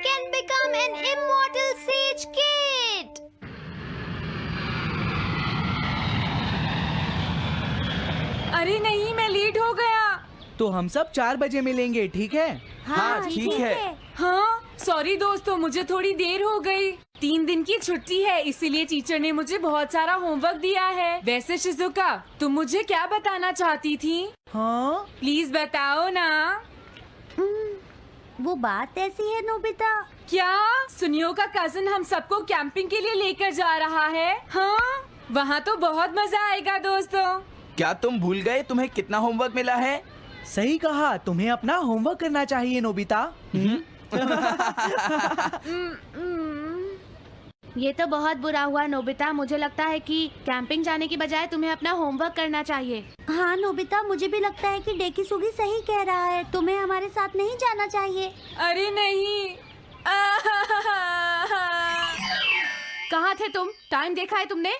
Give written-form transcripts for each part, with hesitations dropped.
can become an immortal sage kid. अरे नहीं, मैं लेट हो गया। तो हम सब 4 बजे मिलेंगे, ठीक है? हाँ, ठीक है। हाँ, सॉरी दोस्तों, मुझे थोड़ी देर हो गई। 3 दिन की छुट्टी है, इसीलिए टीचर ने मुझे बहुत सारा होमवर्क दिया है। वैसे शिजुका, तुम मुझे क्या बताना चाहती थी? हाँ? प्लीज बताओ ना। वो बात ऐसी है नोबिता। क्या सुनियो का कजिन हम सबको कैंपिंग के लिए लेकर जा रहा है? हाँ, वहाँ तो बहुत मजा आएगा दोस्तों। क्या तुम भूल गए तुम्हें कितना होमवर्क मिला है? सही कहा, तुम्हें अपना होमवर्क करना चाहिए नोबिता। ये तो बहुत बुरा हुआ नोबिता। मुझे लगता है कि कैंपिंग जाने की बजाय तुम्हें अपना होमवर्क करना चाहिए। हाँ नोबिता, मुझे भी लगता है कि डेकिसुगी सही कह रहा है। तुम्हें हमारे साथ नहीं जाना चाहिए। अरे नहीं। कहाँ थे तुम? टाइम देखा है तुमने?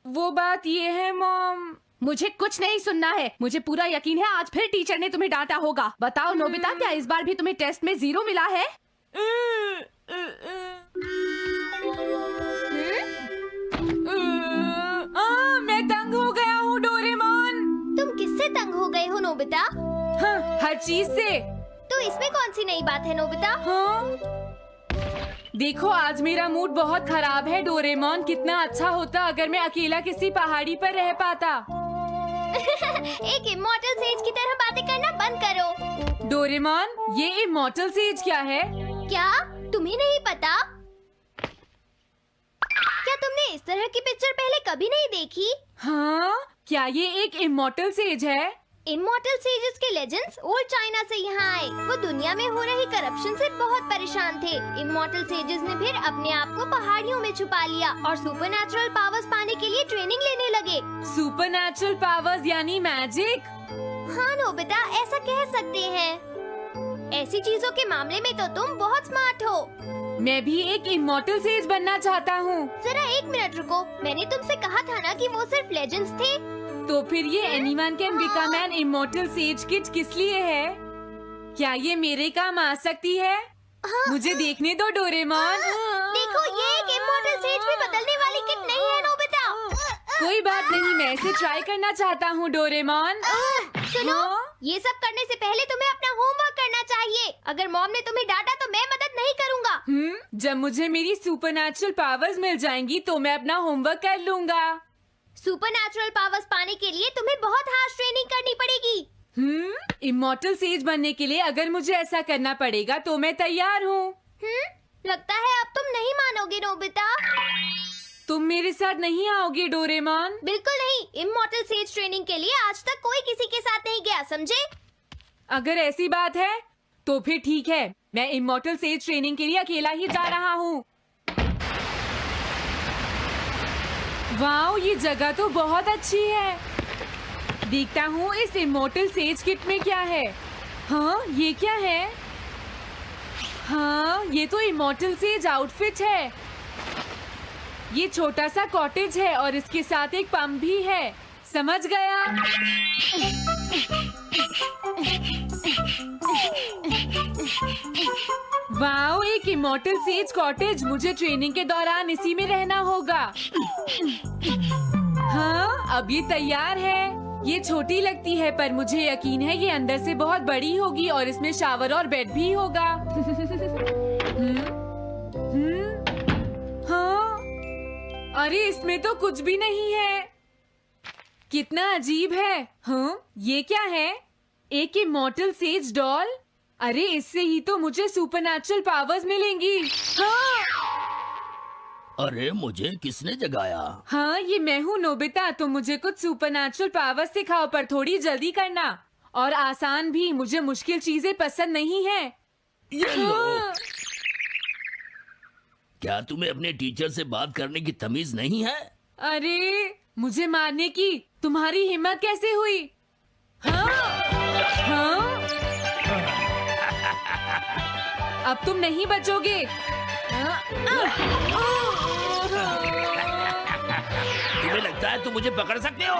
वो बात ये है मॉम। मुझे कुछ नहीं सुनना है। मुझे पूरा यकीन है आज फिर टीचर ने तुम्हें डांटा होगा। बताओ नोबिता, क्या इस बार भी तुम्हें टेस्ट में 0 मिला है? मैं तंग हो गया हूँ डोरेमोन। तुम किससे तंग हो गए हो नोबिता? हाँ, हर चीज से। तो इसमें कौन सी नई बात है नोबिता? हाँ? देखो, आज मेरा मूड बहुत खराब है डोरेमोन। कितना अच्छा होता अगर मैं अकेला किसी पहाड़ी पर रह पाता। एक इमॉर्टल सेज की तरह बातें करना बंद करो। डोरेमोन, ये इमॉर्टल सेज क्या है? क्या तुम्हें नहीं पता? क्या तुमने इस तरह की पिक्चर पहले कभी नहीं देखी? हाँ, क्या ये एक इमॉर्टल सेज है? इमॉर्टल सेजेस के लेजेंड्स ओल्ड चाइना से यहाँ आए। वो दुनिया में हो रही करप्शन से बहुत परेशान थे। इमॉर्टल सेजेस ने फिर अपने आप को पहाड़ियों में छुपा लिया और सुपरनैचुरल पावर्स पाने के लिए ट्रेनिंग लेने लगे। सुपरनैचुरल पावर्स यानी मैजिक? हाँ नोबिता, ऐसा कह सकते हैं। ऐसी चीजों के मामले में तो तुम बहुत स्मार्ट हो। मैं भी एक इमॉर्टल सेज बनना चाहता हूँ। जरा 1 मिनट रुको। मैंने तुमसे कहा था ना कि वो सिर्फ लेजेंड्स थे। तो फिर ये anyone can become an immortal says kit किस लिए है? क्या ये मेरे काम आ सकती है? मुझे देखने दो डोरेमोन। देखो, ये एक इमॉर्टल सेज में बदलने वाली किट नहीं है नोबिता। कोई बात नहीं, मैं इसे ट्राई करना चाहता हूँ डोरेमोन। सुनो, ये सब करने से पहले तुम्हें अपना होमवर्क करना चाहिए। अगर मॉम ने तुम्हें डांटा तो मैं मदद नहीं करूँगा। जब मुझे मेरी सुपरनैचुरल पावर्स मिल जाएंगी तो मैं अपना होमवर्क कर लूँगा। सुपरनैचुरल पावर्स पाने के लिए तुम्हें बहुत हार्श ट्रेनिंग करनी पड़ेगी। इमॉर्टल सेज बनने के लिए अगर मुझे ऐसा करना पड़ेगा तो मैं तैयार हूँ। लगता है अब तुम नहीं मानोगे नोबिता। तुम मेरे साथ नहीं आओगे डोरेमोन? बिल्कुल नहीं। इमॉर्टल सेज ट्रेनिंग के लिए आज तक कोई किसी के साथ नहीं गया, समझे? अगर ऐसी बात है तो फिर ठीक है, मैं इमॉर्टल सेज ट्रेनिंग के लिए अकेला ही जा रहा हूँ। वाओ, ये जगह तो बहुत अच्छी है। देखता हूँ इस इमॉर्टल सेज किट में क्या है। हाँ, ये क्या है? हाँ, ये तो इमॉर्टल सेज आउटफिट है। ये छोटा सा कॉटेज है और इसके साथ एक पंप भी है। समझ गया। वाओ, एक इमॉर्टल सेज कॉटेज। मुझे ट्रेनिंग के दौरान इसी में रहना होगा। हाँ, अब ये तैयार है। ये छोटी लगती है पर मुझे यकीन है ये अंदर से बहुत बड़ी होगी और इसमें शावर और बेड भी होगा। हाँ, अरे इसमें तो कुछ भी नहीं है। कितना अजीब है। हाँ, ये क्या है? एक इमॉर्टल सेज डॉल। अरे इससे ही तो मुझे सुपरनैचुरल पावर्स मिलेंगी। हाँ! अरे मुझे किसने जगाया? हाँ, ये मैं हूँ नोबिता। तो मुझे कुछ सुपरनैचुरल पावर्स सिखाओ, पर थोड़ी जल्दी करना और आसान भी। मुझे मुश्किल चीजें पसंद नहीं है। ये लो। हाँ। क्या तुम्हें अपने टीचर से बात करने की तमीज नहीं है? अरे मुझे मारने की तुम्हारी हिम्मत कैसे हुई? हाँ? हाँ? अब तुम नहीं बचोगे। तुम्हें लगता है तुम मुझे पकड़ सकते हो?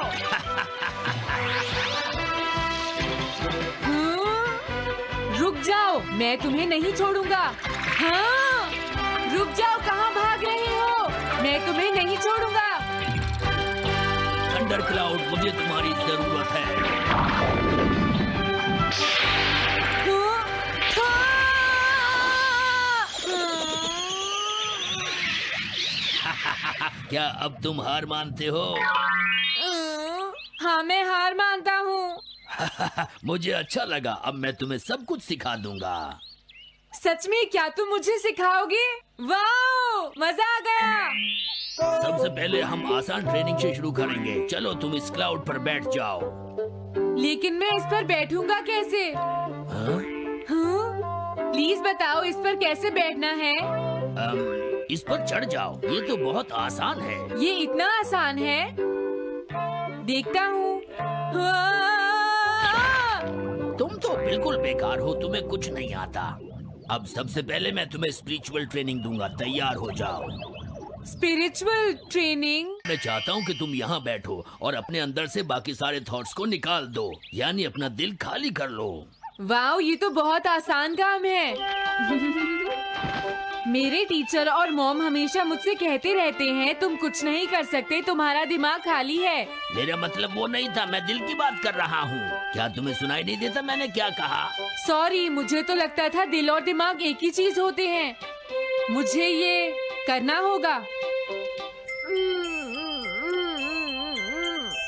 रुक जाओ, मैं तुम्हें नहीं छोड़ूंगा। हाँ, रुक जाओ, कहाँ भाग रहे हो? मैं तुम्हें नहीं छोड़ूंगा। थंडर क्लाउड, मुझे तुम्हारी जरूरत है। क्या अब तुम हार मानते हो? हाँ, मैं हार मानता हूँ। मुझे अच्छा लगा। अब मैं तुम्हें सब कुछ सिखा दूंगा। सच में? क्या तुम मुझे सिखाओगे? वाह, मजा आ गया। सबसे पहले हम आसान ट्रेनिंग से शुरू करेंगे। चलो तुम इस क्लाउड पर बैठ जाओ। लेकिन मैं इस पर बैठूंगा कैसे? हाँ? प्लीज बताओ, इस पर कैसे बैठना है? इस पर चढ़ जाओ। ये तो बहुत आसान है। ये इतना आसान है? देखता हूँ। तुम तो बिल्कुल बेकार हो, तुम्हें कुछ नहीं आता। अब सबसे पहले मैं तुम्हें स्पिरिचुअल ट्रेनिंग दूंगा। तैयार हो जाओ। Spiritual training? मैं चाहता हूँ कि तुम यहाँ बैठो और अपने अंदर से बाकी सारे थॉट्स को निकाल दो, यानी अपना दिल खाली कर लो। वाह, ये तो बहुत आसान काम है। मेरे टीचर और मॉम हमेशा मुझसे कहते रहते हैं, तुम कुछ नहीं कर सकते, तुम्हारा दिमाग खाली है। मेरा मतलब वो नहीं था, मैं दिल की बात कर रहा हूँ। क्या तुम्हें सुनाई नहीं देता मैंने क्या कहा? सॉरी, मुझे तो लगता था दिल और दिमाग एक ही चीज होते हैं। मुझे ये करना होगा।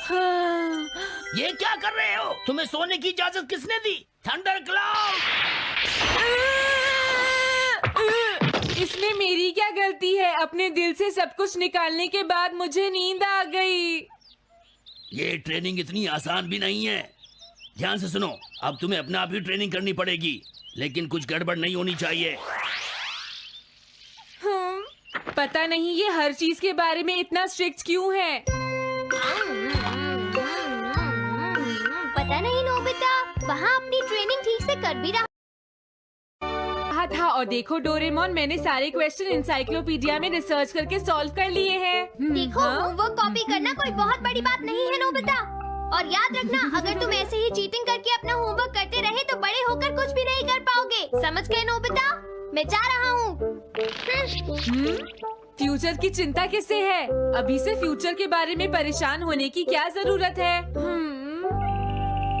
हाँ। ये क्या कर रहे हो? तुम्हें सोने की इजाजत किसने दी? Thunder cloud! इसमें मेरी क्या गलती है? अपने दिल से सब कुछ निकालने के बाद मुझे नींद आ गई। ये ट्रेनिंग इतनी आसान भी नहीं है। ध्यान से सुनो, अब तुम्हें अपने आप ही ट्रेनिंग करनी पड़ेगी, लेकिन कुछ गड़बड़ नहीं होनी चाहिए। पता नहीं ये हर चीज के बारे में इतना स्ट्रिक्ट क्यों है। पता नहीं नोबिता, वहाँ अपनी ट्रेनिंग ठीक से कर भी रहा था। और देखो डोरेमोन, मैंने सारे क्वेश्चन इंसाइक्लोपीडिया में रिसर्च करके सॉल्व कर लिए हैं। देखो, होमवर्क कॉपी करना कोई बहुत बड़ी बात नहीं है नोबिता। और याद रखना, अगर तुम ऐसे ही चीटिंग करके अपना होमवर्क करते रहे तो बड़े होकर कुछ भी नहीं कर पाओगे। समझ गए नोबिता? मैं जा रहा हूँ। फ्यूचर की चिंता किससे है? अभी से फ्यूचर के बारे में परेशान होने की क्या जरूरत है?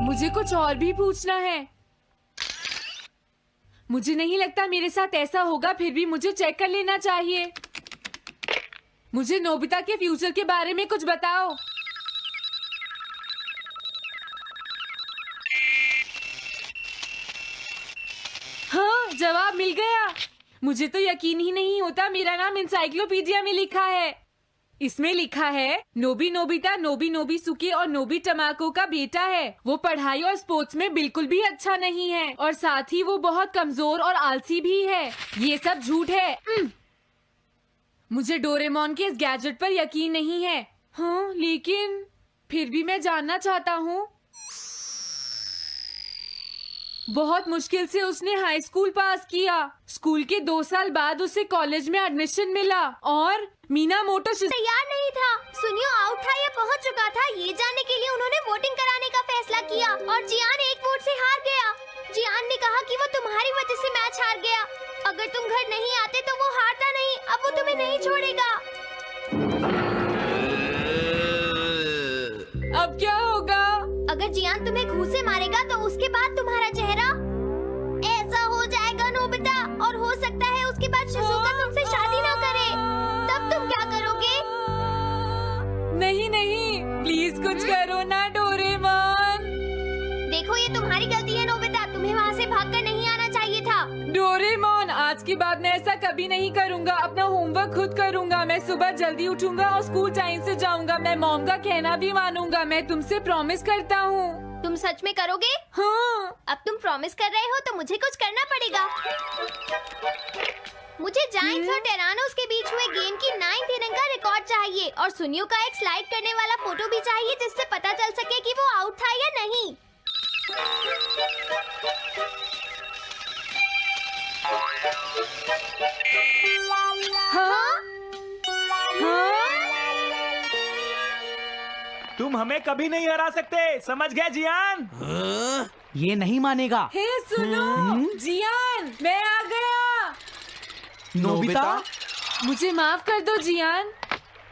मुझे कुछ और भी पूछना है। मुझे नहीं लगता मेरे साथ ऐसा होगा, फिर भी मुझे चेक कर लेना चाहिए। मुझे नोबिता के फ्यूचर के बारे में कुछ बताओ। हाँ, जवाब मिल गया। मुझे तो यकीन ही नहीं होता, मेरा नाम इंसाइक्लोपीडिया में लिखा है। इसमें लिखा है, नोबी नोबिता नोबी नोबिसुके और नोबी टमाको का बेटा है। वो पढ़ाई और स्पोर्ट्स में बिल्कुल भी अच्छा नहीं है और साथ ही वो बहुत कमजोर और आलसी भी है। ये सब झूठ है। मुझे डोरेमोन के इस गैजेट पर यकीन नहीं है। हाँ, लेकिन फिर भी मैं जानना चाहता हूँ। बहुत मुश्किल से उसने हाई स्कूल पास किया। स्कूल के 2 साल बाद उसे कॉलेज में एडमिशन मिला और मीनामोटो तैयार नहीं था। सुनियो आउट था या पहुंच चुका था, ये जानने के लिए उन्होंने वोटिंग कराने का फैसला किया और जियान एक वोट से हार गया। जियान ने कहा कि वो तुम्हारी वजह से मैच हार गया। अगर तुम घर नहीं आते तो वो हारता नहीं। अब वो तुम्हें नहीं छोड़ेगा। अब क्या होगा? अगर जियान तुम्हें घूंसे से मारेगा तो उसके बाद तुम्हारा चेहरा ऐसा हो जाएगा नोबिता, और हो सकता है उसके बाद शिज़ुका तुमसे शादी ना करे। तब तुम क्या करोगे? नहीं नहीं, प्लीज कुछ करो ना डोरेमोन। देखो ये तुम्हारी गलती है नोबिता, तुम्हें वहाँ से भागकर नहीं आना चाहिए था। डोरेमोन, आज के बाद मैं ऐसा कभी नहीं करूँगा। अपना होमवर्क खुद करूँगा। मैं सुबह जल्दी उठूंगा और स्कूल टाइम से जाऊँगा। मैं मॉम का कहना भी मानूंगा। मैं तुमसे प्रॉमिस करता हूँ। तुम सच में करोगे? हाँ। अब तुम प्रॉमिस कर रहे हो तो मुझे कुछ करना पड़ेगा। मुझे जायंट्स और टेरानोस के बीच हुए गेम की 9th इनिंग का रिकॉर्ड चाहिए और सुनियो का एक स्लाइड करने वाला फोटो भी चाहिए, जिससे पता चल सके कि वो आउट था या नहीं। हाँ? हाँ? तुम हमें कभी नहीं हरा सकते, समझ गए जियान? हाँ? ये नहीं मानेगा। हे सुनो, जियान, मैं आ गया। नोबिता? मुझे माफ कर दो जियान।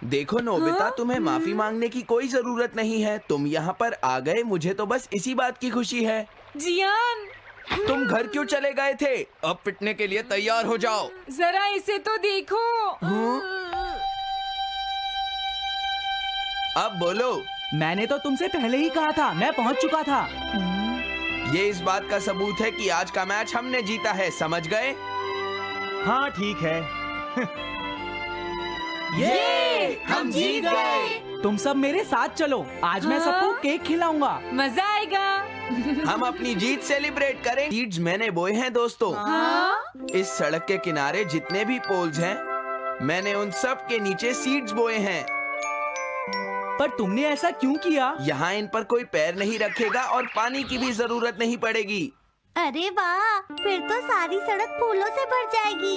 देखो नोबिता, हाँ? तुम्हें माफी मांगने की कोई जरूरत नहीं है। तुम यहाँ पर आ गए, मुझे तो बस इसी बात की खुशी है। जियान, तुम घर क्यों चले गए थे? अब पिटने के लिए तैयार हो जाओ। जरा इसे तो देखो। अब बोलो। मैंने तो तुमसे पहले ही कहा था, मैं पहुंच चुका था। ये इस बात का सबूत है कि आज का मैच हमने जीता है, समझ गए? हाँ ठीक है। ये हम जीत गए। तुम सब मेरे साथ चलो, आज मैं हाँ? सबको केक खिलाऊंगा। मजा आएगा। हम अपनी जीत सेलिब्रेट करें। सीड्स मैंने बोए हैं दोस्तों। हाँ? इस सड़क के किनारे जितने भी पोल्स हैं, मैंने उन सब के नीचे सीड्स बोए हैं। पर तुमने ऐसा क्यों किया? यहाँ इन पर कोई पैर नहीं रखेगा और पानी की भी जरूरत नहीं पड़ेगी। अरे वाह, फिर तो सारी सड़क फूलों से भर जाएगी।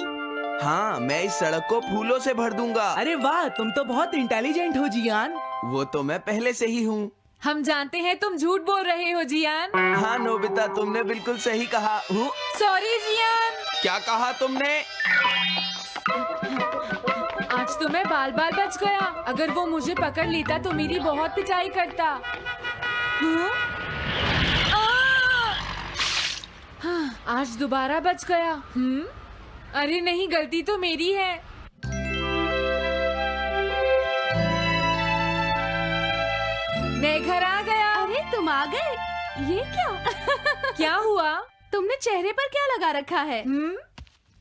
हाँ, मैं इस सड़क को फूलों से भर दूंगा। अरे वाह, तुम तो बहुत इंटेलिजेंट हो जियान। वो तो मैं पहले से ही हूँ। हम जानते हैं तुम झूठ बोल रहे हो जियान। हाँ नोबिता, तुमने बिल्कुल सही कहा। Sorry Gian. क्या कहा तुमने? आज तो मैं बाल बाल बच गया। अगर वो मुझे पकड़ लेता तो मेरी बहुत पिटाई करता। हाँ? हाँ, आज दोबारा बच गया। अरे नहीं, गलती तो मेरी है। मैं घर आ गया। अरे तुम आ गए, ये क्या? क्या हुआ? तुमने चेहरे पर क्या लगा रखा है?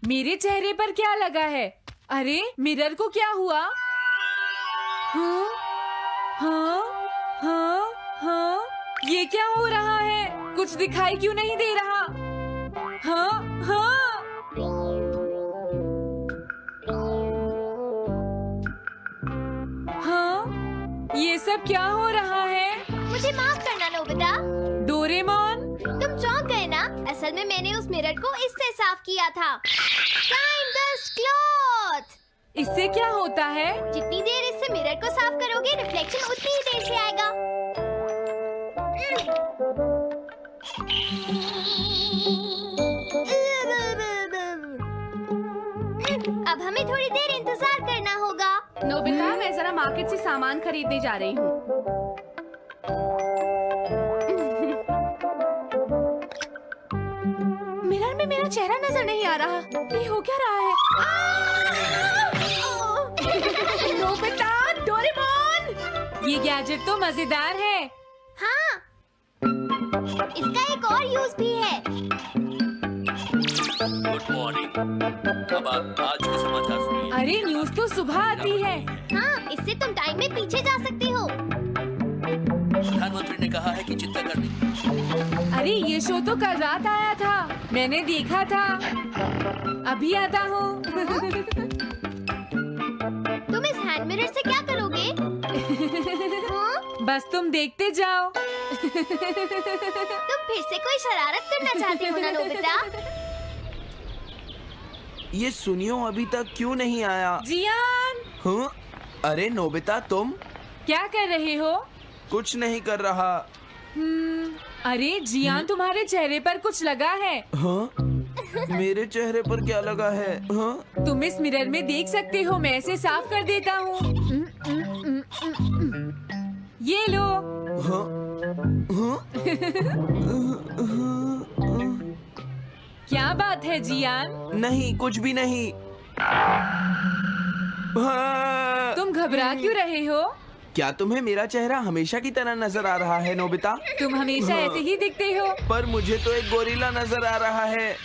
मेरे चेहरे पर क्या लगा है? अरे मिरर को क्या हुआ? हाँ, हाँ, हाँ, हाँ, ये क्या हो रहा है? कुछ दिखाई क्यों नहीं दे रहा? हाँ, हाँ। हाँ, ये सब क्या हो रहा है? मुझे माफ करना नोबिता। डोरेमोन, तुम चौंक गए ना? असल में मैंने उस मिरर को इससे साफ किया था। Time dust cloth. इससे क्या होता है? जितनी देर इससे मिरर को साफ करोगे, रिफ्लेक्शन उतनी ही देर से आएगा। अब हमें थोड़ी देर इंतजार करना होगा। नोबिता, मैं जरा मार्केट से सामान खरीदने जा रही हूँ। मिरर में मेरा चेहरा नजर नहीं आ रहा। ये हो क्या रहा है? Nobita, Doraemon! ये गैजेट तो मजेदार है। हाँ, इसका एक और यूज भी है। Good morning. अब आप आज के समाचार सुनिए। अरे न्यूज तो सुबह आती है। हाँ, इससे तुम टाइम में पीछे जा सकते हो। प्रधानमंत्री ने कहा है कि चिंता करनी। अरे ये शो तो कल रात आया था, मैंने देखा था। अभी आता हूँ। तुम इस हैंड मिरर से क्या करोगे? हाँ? बस तुम देखते जाओ। तुम फिर से कोई शरारत करना चाहते हो ना नोबिता? ये सुनियो अभी तक क्यों नहीं आया? जियान, हाँ? अरे नोबिता, तुम क्या कर रहे हो? कुछ नहीं कर रहा। अरे जियान, तुम्हारे चेहरे पर कुछ लगा है। हाँ? मेरे चेहरे पर क्या लगा है? हाँ? तुम इस मिरर में देख सकते हो, मैं इसे साफ कर देता हूँ। ये लो। हाँ? हाँ? क्या बात है जियान? नहीं, कुछ भी नहीं। हाँ। तुम घबरा क्यों रहे हो? क्या तुम्हें मेरा चेहरा हमेशा की तरह नजर आ रहा है नोबिता? तुम हमेशा ऐसे ही दिखते हो। पर मुझे तो एक गोरिल्ला नजर आ रहा है।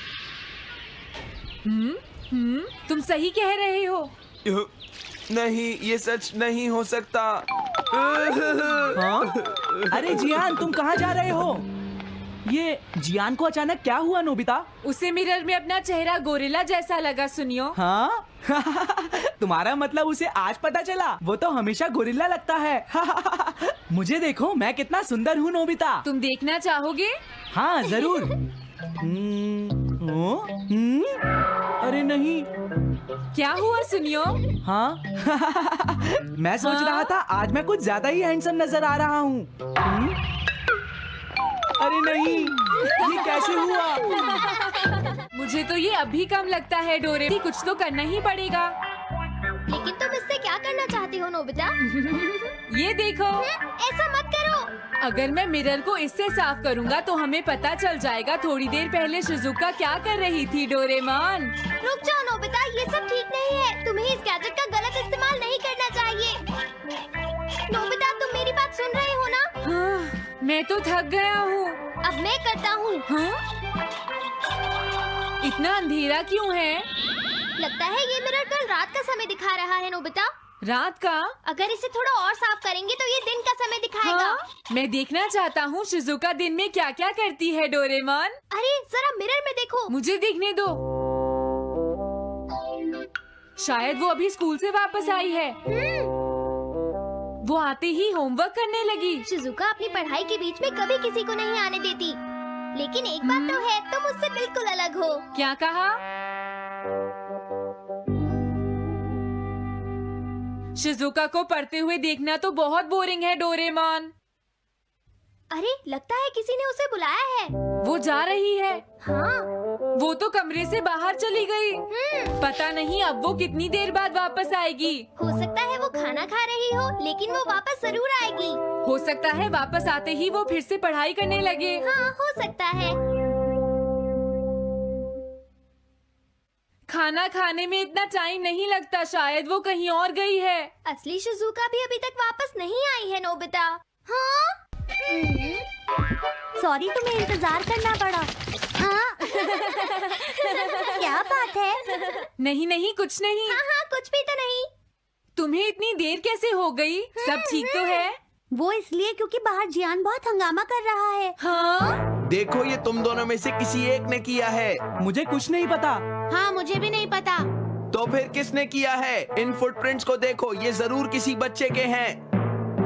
तुम सही कह रहे हो। नहीं, ये सच नहीं हो सकता। हाँ? अरे जियान, तुम कहाँ जा रहे हो? ये जियान को अचानक क्या हुआ नोबिता? उसे मिरर में अपना चेहरा गोरिल्ला जैसा लगा। सुनियो। हाँ? तुम्हारा मतलब उसे आज पता चला? वो तो हमेशा गोरिल्ला लगता है। मुझे देखो, मैं कितना सुंदर हूँ नोबिता। तुम देखना चाहोगे? हाँ जरूर। अरे नहीं। क्या हुआ सुनियो? हाँ? मैं सोच रहा था आज मैं कुछ ज्यादा ही हैंडसम नजर आ रहा हूँ। अरे नहीं, ये कैसे हुआ? मुझे तो ये अभी कम लगता है डोरे, कुछ तो करना ही पड़ेगा। लेकिन तुम इससे क्या करना चाहती हो नोबिता? ये देखो, ऐसा मत करो। अगर मैं मिरर को इससे साफ करूंगा तो हमें पता चल जाएगा थोड़ी देर पहले शिजुका क्या कर रही थी। डोरेमोन रुक जाओ नोबिता, ये सब ठीक नहीं है। तुम्हें इस गैजेट का गलत इस्तेमाल नहीं करना चाहिए। नोबिता, तुम मेरी बात सुन रहे हो ना? हाँ, मैं तो थक गया हूँ। अब मैं करता हूँ। हाँ? इतना अंधेरा क्यों है? लगता है ये मिरर कल रात का समय दिखा रहा है नोबिता। रात का? अगर इसे थोड़ा और साफ करेंगे तो ये दिन का समय दिखाएगा। हाँ? मैं देखना चाहता हूँ शिजुका दिन में क्या क्या करती है। डोरेमोन अरे जरा मिरर में देखो। मुझे देखने दो। शायद वो अभी स्कूल से वापस आई है। वो आते ही होमवर्क करने लगी। शिजुका अपनी पढ़ाई के बीच में कभी किसी को नहीं आने देती। लेकिन एक बात तो है, तुम उससे बिल्कुल अलग हो। क्या कहा? शिजुका को पढ़ते हुए देखना तो बहुत बोरिंग है डोरेमोन। अरे लगता है किसी ने उसे बुलाया है। वो जा रही है। हाँ। वो तो कमरे से बाहर चली गई। पता नहीं अब वो कितनी देर बाद वापस आएगी। हो सकता है वो खाना खा रही हो, लेकिन वो वापस जरूर आएगी। हो सकता है वापस आते ही वो फिर से पढ़ाई करने लगे। हाँ, हो सकता है। खाना खाने में इतना टाइम नहीं लगता, शायद वो कहीं और गई है। असली शिजुका भी अभी तक वापस नहीं आई है नोबिता। हाँ? सॉरी, तुम्हें इंतजार करना पड़ा। हाँ? क्या बात है? नहीं नहीं, कुछ नहीं। हाँ हाँ, कुछ भी तो नहीं। तुम्हें इतनी देर कैसे हो गई? सब ठीक तो है? वो इसलिए क्योंकि बाहर जियान बहुत हंगामा कर रहा है। हाँ? देखो, ये तुम दोनों में से किसी एक ने किया है। मुझे कुछ नहीं पता। हाँ, मुझे भी नहीं पता। तो फिर किसने किया है? इन फुटप्रिंट्स को देखो, ये जरूर किसी बच्चे के हैं।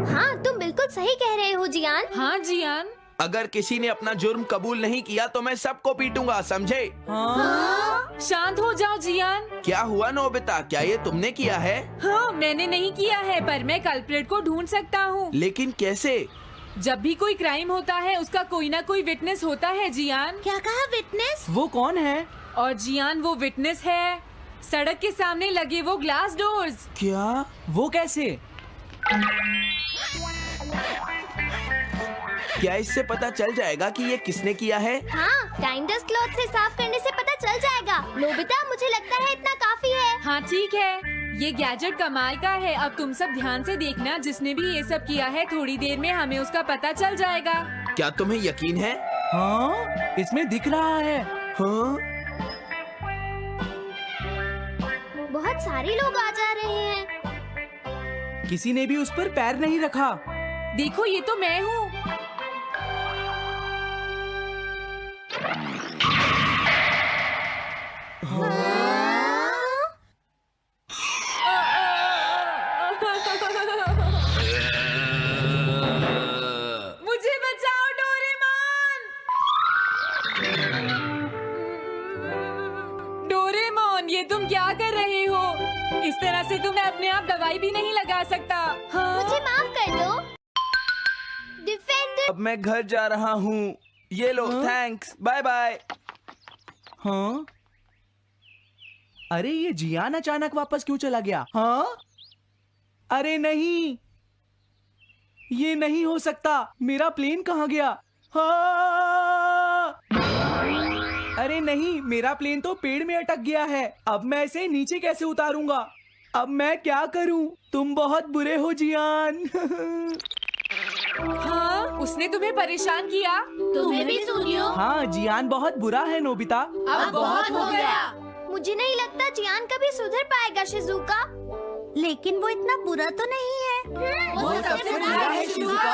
हाँ, तुम बिल्कुल सही कह रहे हो जियान। हाँ जियान। अगर किसी ने अपना जुर्म कबूल नहीं किया तो मैं सबको पीटूंगा, समझे? हाँ? शांत हो जाओ जियान। क्या हुआ नोबिता, क्या ये तुमने किया है? हाँ, मैंने नहीं किया है, पर मैं कल्प्रेट को ढूंढ सकता हूँ। लेकिन कैसे? जब भी कोई क्राइम होता है उसका कोई ना कोई विटनेस होता है जियान। क्या कहा, विटनेस? वो कौन है? और जियान वो विटनेस है। सड़क के सामने लगे वो ग्लास डोर्स। क्या? वो कैसे? क्या इससे पता चल जाएगा कि ये किसने किया है? हाँ, टाइम डस्ट क्लॉथ से साफ करने से पता चल जाएगा। नोबिता, मुझे लगता है इतना काफी है। हाँ ठीक है, ये गैजेट कमाल का है। अब तुम सब ध्यान से देखना, जिसने भी ये सब किया है थोड़ी देर में हमें उसका पता चल जाएगा। क्या तुम्हें यकीन है? हाँ, इसमें दिख रहा है। हाँ? बहुत सारे लोग आ जा रहे हैं। किसी ने भी उस पर पैर नहीं रखा। देखो, ये तो मैं हूँ। मुझे बचाओ डोरेमोन। डोरेमोन, ये तुम क्या कर रहे हो? इस तरह से तो मैं अपने आप दवाई भी नहीं लगा सकता। हाँ? मुझे माफ कर दो। डिफेंडर। अब मैं घर जा रहा हूँ। ये लो, थैंक्स, बाय बाय। हाँ? अरे ये जियान अचानक वापस क्यों चला गया? हाँ? अरे नहीं, ये नहीं हो सकता। मेरा प्लेन कहाँ गया? हाँ! अरे नहीं, मेरा प्लेन तो पेड़ में अटक गया है। अब मैं इसे नीचे कैसे उतारूंगा? अब मैं क्या करूं? तुम बहुत बुरे हो जियान। हाँ? उसने तुम्हें परेशान किया? तुम्हें भी सुनियो। हाँ, जियान बहुत बुरा है नोबिता। अब बहुत हो गया। मुझे नहीं लगता जियान कभी सुधर पाएगा शिजुका। लेकिन वो इतना बुरा तो नहीं है। वो सबसे बुरा है शिजुका।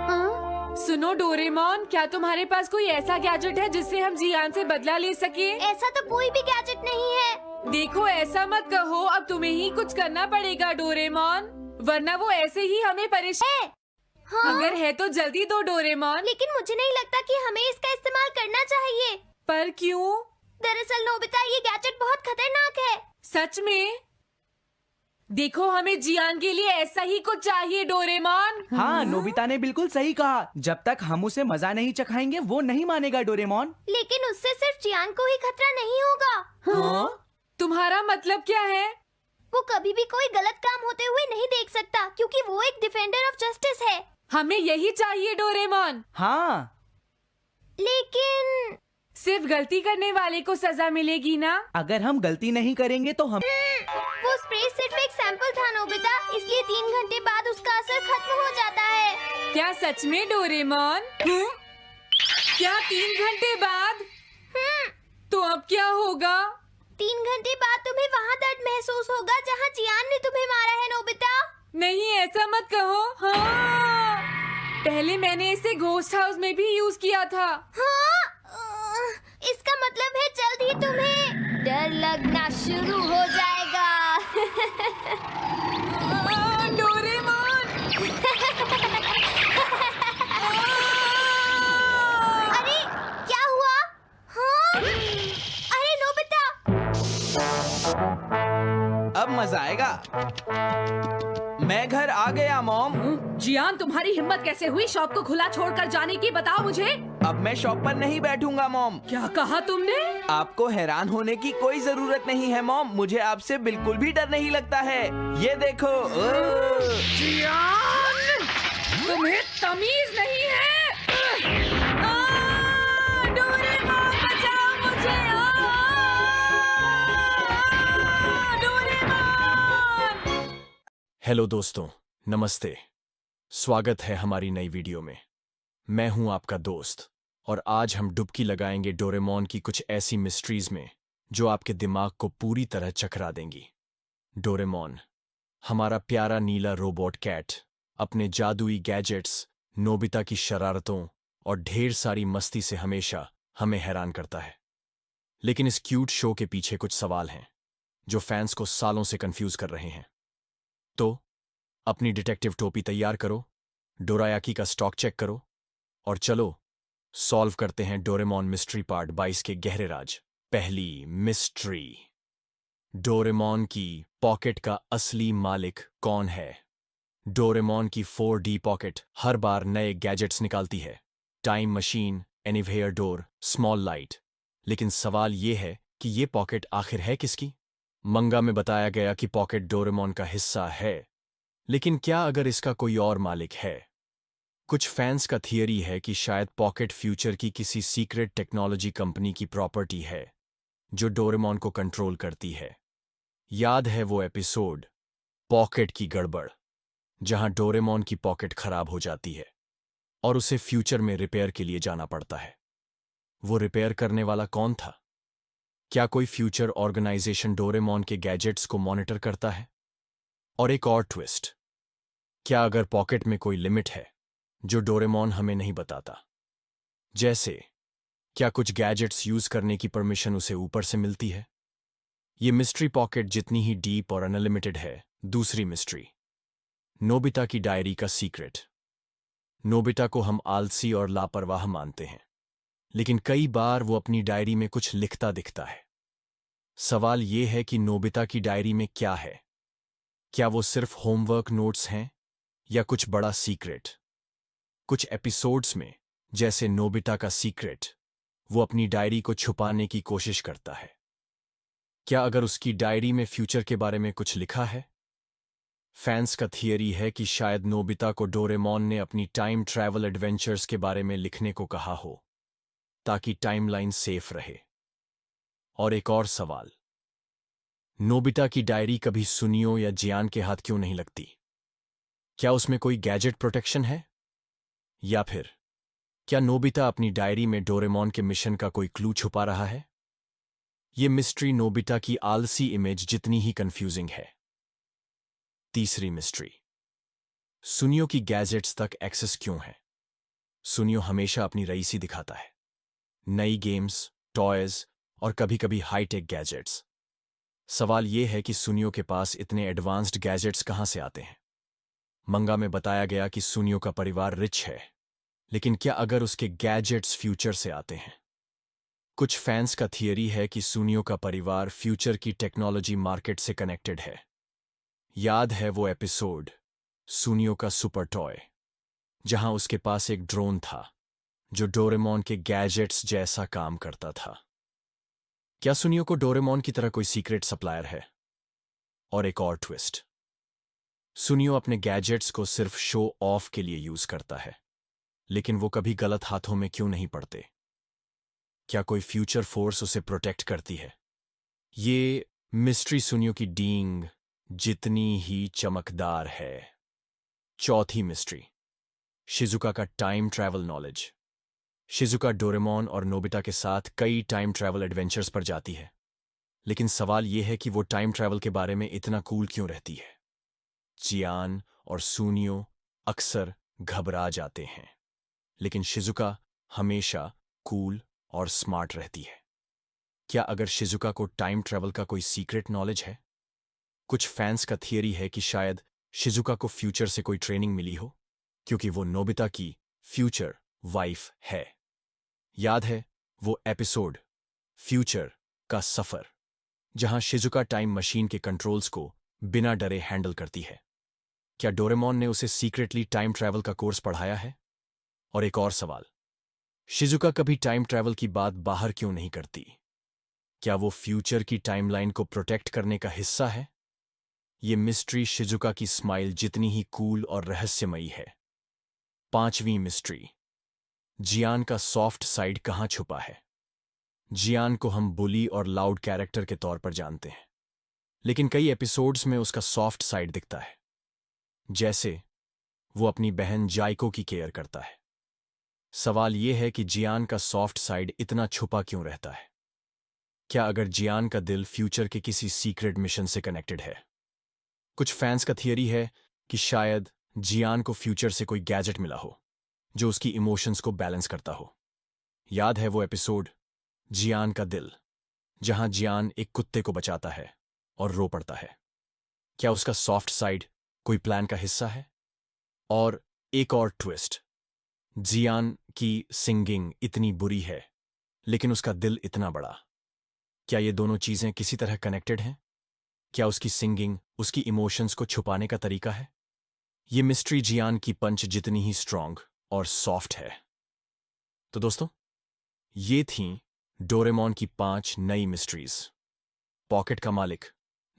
हाँ? सुनो डोरेमोन, क्या तुम्हारे पास कोई ऐसा गैजेट है जिससे हम जियान से बदला ले सके? ऐसा तो कोई भी गैजेट नहीं है। देखो, ऐसा मत कहो, अब तुम्हें ही कुछ करना पड़ेगा डोरेमोन, वरना वो ऐसे ही हमें परेशान। हाँ? अगर है तो जल्दी दो डोरेमोन। लेकिन मुझे नहीं लगता कि हमें इसका इस्तेमाल करना चाहिए। पर क्यों? दरअसल नोबिता, ये गैजेट बहुत खतरनाक है। सच में? देखो, हमें जियान के लिए ऐसा ही कुछ चाहिए डोरेमोन। हाँ, नोबिता ने बिल्कुल सही कहा। जब तक हम उसे मजा नहीं चखाएंगे वो नहीं मानेगा डोरेमोन। लेकिन उससे सिर्फ जियान को ही खतरा नहीं होगा। हाँ? तुम्हारा मतलब क्या है? वो कभी भी कोई गलत काम होते हुए नहीं देख सकता क्योंकि वो एक डिफेंडर ऑफ जस्टिस है। हमें यही चाहिए डोरेमोन। हाँ, लेकिन सिर्फ गलती करने वाले को सजा मिलेगी ना? अगर हम गलती नहीं करेंगे तो हम वो स्प्रे सिर्फ एक सैंपल था नोबिता, इसलिए 3 घंटे बाद उसका असर खत्म हो जाता है। क्या सच में डोरेमोन? क्या 3 घंटे बाद? तो अब क्या होगा? 3 घंटे बाद तुम्हें वहाँ दर्द महसूस होगा जहाँ जियान ने तुम्हें मारा है नोबिता। नहीं, ऐसा मत कहो। हाँ, पहले मैंने इसे घोस्ट हाउस में भी यूज किया था। हाँ? इसका मतलब है जल्द ही तुम्हें डर लगना शुरू हो जाएगा। डोरेमोन! अरे क्या हुआ? हाँ? अरे नोबिता! अब मजा आएगा। मैं घर आ गया मॉम। जियान, तुम्हारी हिम्मत कैसे हुई शॉप को खुला छोड़कर जाने की? बताओ मुझे। अब मैं शॉप पर नहीं बैठूंगा मॉम। क्या कहा तुमने? आपको हैरान होने की कोई जरूरत नहीं है मॉम, मुझे आपसे बिल्कुल भी डर नहीं लगता है। ये देखो। जियान, तुम्हें तमीज नहीं है। डोरेमोन, बचाओ मुझे! डोरेमोन! हेलो दोस्तों, नमस्ते। स्वागत है हमारी नई वीडियो में। मैं हूं आपका दोस्त और आज हम डुबकी लगाएंगे डोरेमोन की कुछ ऐसी मिस्ट्रीज में जो आपके दिमाग को पूरी तरह चकरा देंगी। डोरेमोन, हमारा प्यारा नीला रोबोट कैट, अपने जादुई गैजेट्स, नोबिता की शरारतों और ढेर सारी मस्ती से हमेशा हमें हैरान करता है। लेकिन इस क्यूट शो के पीछे कुछ सवाल हैं जो फैंस को सालों से कंफ्यूज कर रहे हैं। तो अपनी डिटेक्टिव टोपी तैयार करो, डोरायाकी का स्टॉक चेक करो और चलो सॉल्व करते हैं डोरेमोन मिस्ट्री पार्ट 22 के गहरे राज। पहली मिस्ट्री, डोरेमोन की पॉकेट का असली मालिक कौन है? डोरेमोन की 4D पॉकेट हर बार नए गैजेट्स निकालती है, time machine, anywhere door, small light. लेकिन सवाल ये है कि ये पॉकेट आखिर है किसकी? मंगा में बताया गया कि पॉकेट डोरेमोन का हिस्सा है, लेकिन क्या अगर इसका कोई और मालिक है? कुछ फैंस का थियरी है कि शायद पॉकेट फ्यूचर की किसी सीक्रेट टेक्नोलॉजी कंपनी की प्रॉपर्टी है जो डोरेमोन को कंट्रोल करती है। याद है वो एपिसोड पॉकेट की गड़बड़, जहां डोरेमोन की पॉकेट खराब हो जाती है और उसे फ्यूचर में रिपेयर के लिए जाना पड़ता है। वो रिपेयर करने वाला कौन था? क्या कोई फ्यूचर ऑर्गेनाइजेशन डोरेमोन के गैजेट्स को मॉनिटर करता है? और एक और ट्विस्ट, क्या अगर पॉकेट में कोई लिमिट है जो डोरेमोन हमें नहीं बताता? जैसे क्या कुछ गैजेट्स यूज करने की परमिशन उसे ऊपर से मिलती है? ये मिस्ट्री पॉकेट जितनी ही डीप और अनलिमिटेड है। दूसरी मिस्ट्री, नोबिता की डायरी का सीक्रेट। नोबिता को हम आलसी और लापरवाह मानते हैं, लेकिन कई बार वो अपनी डायरी में कुछ लिखता दिखता है। सवाल ये है कि नोबिता की डायरी में क्या है? क्या वो सिर्फ होमवर्क नोट्स हैं या कुछ बड़ा सीक्रेट? कुछ एपिसोड्स में, जैसे नोबिता का सीक्रेट, वो अपनी डायरी को छुपाने की कोशिश करता है। क्या अगर उसकी डायरी में फ्यूचर के बारे में कुछ लिखा है? फैंस का थियरी है कि शायद नोबिता को डोरेमोन ने अपनी टाइम ट्रैवल एडवेंचर्स के बारे में लिखने को कहा हो ताकि टाइमलाइन सेफ रहे। और एक और सवाल, नोबिता की डायरी कभी सुनियो या जियान के हाथ क्यों नहीं लगती? क्या उसमें कोई गैजेट प्रोटेक्शन है? या फिर क्या नोबिता अपनी डायरी में डोरेमोन के मिशन का कोई क्लू छुपा रहा है? ये मिस्ट्री नोबिता की आलसी इमेज जितनी ही कंफ्यूजिंग है। तीसरी मिस्ट्री, सुनियो की गैजेट्स तक एक्सेस क्यों है? सुनियो हमेशा अपनी रईसी दिखाता है, नई गेम्स, टॉयज और कभी-कभी हाईटेक गैजेट्स। सवाल यह है कि सुनियो के पास इतने एडवांस्ड गैजेट्स कहां से आते हैं? मंगा में बताया गया कि सुनियो का परिवार रिच है, लेकिन क्या अगर उसके गैजेट्स फ्यूचर से आते हैं? कुछ फैंस का थियरी है कि सुनियो का परिवार फ्यूचर की टेक्नोलॉजी मार्केट से कनेक्टेड है। याद है वो एपिसोड सुनियो का सुपर टॉय, जहां उसके पास एक ड्रोन था जो डोरेमोन के गैजेट्स जैसा काम करता था। क्या सुनियो को डोरेमोन की तरह कोई सीक्रेट सप्लायर है? और एक और ट्विस्ट, सुनियो अपने गैजेट्स को सिर्फ शो ऑफ के लिए यूज करता है, लेकिन वो कभी गलत हाथों में क्यों नहीं पड़ते? क्या कोई फ्यूचर फोर्स उसे प्रोटेक्ट करती है? ये मिस्ट्री सुनियो की डींग जितनी ही चमकदार है। चौथी मिस्ट्री, शिजुका का time travel knowledge. Shizuka Doraemon और नोबिता के साथ कई टाइम ट्रैवल एडवेंचर्स पर जाती है, लेकिन सवाल यह है कि वो टाइम ट्रैवल के बारे में इतना कूल क्यों रहती है? जियान और सुनियो अक्सर घबरा जाते हैं, लेकिन शिजुका हमेशा कूल और स्मार्ट रहती है। क्या अगर शिजुका को टाइम ट्रैवल का कोई सीक्रेट नॉलेज है? कुछ फैंस का थियरी है कि शायद शिजुका को फ्यूचर से कोई ट्रेनिंग मिली हो, क्योंकि वो नोबिता की फ्यूचर वाइफ है। याद है वो एपिसोड फ्यूचर का सफर, जहां शिजुका टाइम मशीन के कंट्रोल्स को बिना डरे हैंडल करती है? क्या डोरेमोन ने उसे सीक्रेटली टाइम ट्रैवल का कोर्स पढ़ाया है? और एक और सवाल, शिजुका कभी टाइम ट्रैवल की बात बाहर क्यों नहीं करती? क्या वो फ्यूचर की टाइमलाइन को प्रोटेक्ट करने का हिस्सा है? ये मिस्ट्री शिजुका की स्माइल जितनी ही कूल और रहस्यमयी है। पांचवीं मिस्ट्री, जियान का सॉफ्ट साइड कहां छुपा है? जियान को हम बुली और लाउड कैरेक्टर के तौर पर जानते हैं, लेकिन कई एपिसोड्स में उसका सॉफ्ट साइड दिखता है, जैसे वो अपनी बहन जाइको की केयर करता है। सवाल यह है कि जियान का सॉफ्ट साइड इतना छुपा क्यों रहता है? क्या अगर जियान का दिल फ्यूचर के किसी सीक्रेट मिशन से कनेक्टेड है? कुछ फैंस का थियरी है कि शायद जियान को फ्यूचर से कोई गैजेट मिला हो जो उसकी इमोशंस को बैलेंस करता हो। याद है वो एपिसोड जियान का दिल, जहां जियान एक कुत्ते को बचाता है और रो पड़ता है? क्या उसका सॉफ्ट साइड कोई प्लान का हिस्सा है? और एक और ट्विस्ट, जियान की सिंगिंग इतनी बुरी है लेकिन उसका दिल इतना बड़ा। क्या ये दोनों चीजें किसी तरह कनेक्टेड हैं? क्या उसकी सिंगिंग उसकी इमोशंस को छुपाने का तरीका है? ये मिस्ट्री जियान की पंच जितनी ही स्ट्रांग और सॉफ्ट है। तो दोस्तों, ये थीं डोरेमोन की 5 नई मिस्ट्रीज। पॉकेट का मालिक,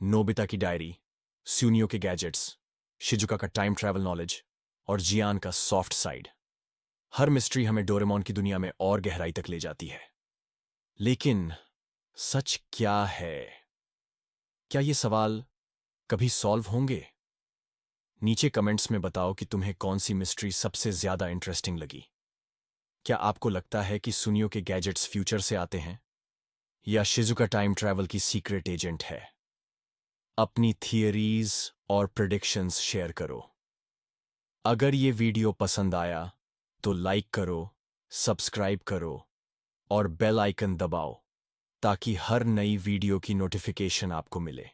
नोबिता की डायरी, सुनियो के गैजेट्स, शिजुका का टाइम ट्रैवल नॉलेज और जियान का सॉफ्ट साइड। हर मिस्ट्री हमें डोरेमोन की दुनिया में और गहराई तक ले जाती है। लेकिन सच क्या है? क्या ये सवाल कभी सॉल्व होंगे? नीचे कमेंट्स में बताओ कि तुम्हें कौन सी मिस्ट्री सबसे ज्यादा इंटरेस्टिंग लगी। क्या आपको लगता है कि सुनियो के गैजेट्स फ्यूचर से आते हैं, या शिजुका टाइम ट्रैवल की सीक्रेट एजेंट है? अपनी थियरीज और प्रेडिक्शंस शेयर करो। अगर ये वीडियो पसंद आया तो लाइक करो, सब्सक्राइब करो और बेल आइकन दबाओ ताकि हर नई वीडियो की नोटिफिकेशन आपको मिले।